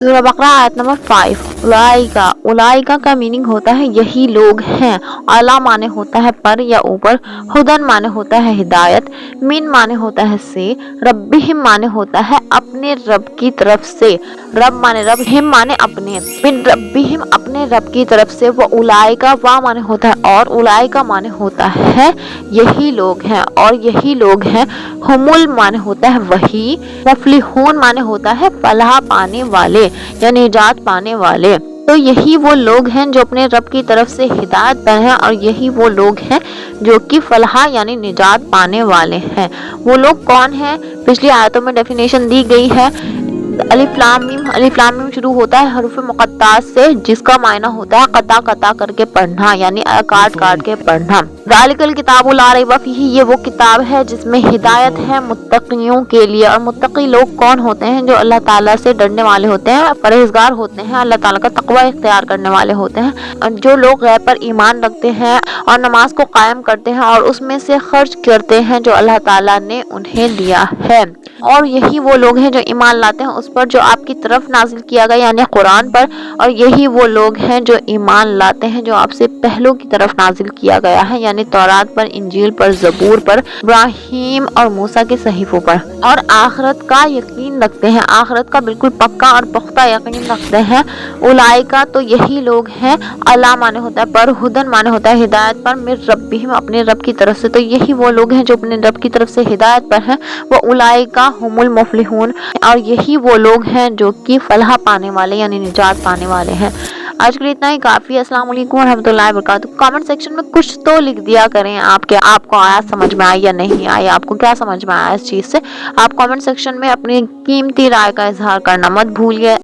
सूरह बकरा आयत नंबर 5। उलाइका, उलाइका का मीनिंग होता है यही लोग हैं। अला माने होता है पर या ऊपर, हुदन माने होता है हिदायत, मिन माने होता है से, रब्बिहिम माने होता है अपने रब की तरफ से, रब माने रब, हिम माने अपने, मिन रब्बिहिम अपने रब की तरफ से, वो उलाइका वा माने होता है और, उलाइका माने होता है यही लोग हैं और यही लोग हैं, हुमुल माने होता है वही, मुफलिहून माने होता है फलाह पाने वाले या निजात पाने वाले। तो यही वो लोग हैं जो अपने रब की तरफ से हिदायत पर हैं और यही वो लोग हैं जो कि फलाह यानी निजात पाने वाले हैं। वो लोग कौन हैं? पिछली आयतों में डेफिनेशन दी गई है। अलिफ लाम मीम, अलिफ लाम मीम शुरू होता है हरूफ मुक़त्तात से जिसका मायना होता है कता कता करके पढ़ना यानी काट काट के पढ़ना। ज़ालिकल किताबु ला रैब फीही, ये वो किताब है जिसमें हिदायत है मुत्तक़ियों के लिए। और मुत्तक़ी लोग कौन होते हैं? जो अल्लाह ताला से डरने वाले होते हैं, परहेजगार होते हैं, अल्लाह ताला का तक़वा इख्तियार करने वाले होते हैं, जो लोग गैब पर ईमान रखते हैं और नमाज को कायम करते हैं और उसमें से खर्च करते हैं जो अल्लाह ताला ने उन्हें दिया है। और यही वो लोग हैं जो ईमान लाते हैं उस पर जो आपकी तरफ नाजिल किया गया यानी कुरान पर, और यही वो लोग हैं जो ईमान लाते हैं जो आपसे पहलों की तरफ नाजिल किया गया है यानी तौरात पर, इंजील पर, ज़बूर पर, इब्राहीम और मूसा के सहीफों पर, और आखिरत का यकीन रखते हैं, आखिरत का बिल्कुल पक्का और पुख्ता यकीन रखते हैं। उलाइका, तो यही लोग हैं। अला माने होता है पर, हुदन माने होता है हिदायत पर, मिर रब्बिहिम अपने रब की तरफ से, तो यही वो लोग हैं जो अपने रब की तरफ से हिदायत पर हैं। वो उलाइका हुमुल मुफलिहून, और यही वो लोग हैं जो कि फलाह पाने वाले यानी निजात पाने वाले हैं। आज के लिए इतना ही काफ़ी। अस्सलाम वालेकुम रहमतुल्लाहि व बरकातुहू। कमेंट सेक्शन में कुछ तो लिख दिया करें आपके, आपको आया समझ में आई या नहीं आई, आपको क्या समझ में आया इस चीज़ से। आप कमेंट सेक्शन में अपनी कीमती राय का इजहार करना मत भूलिए।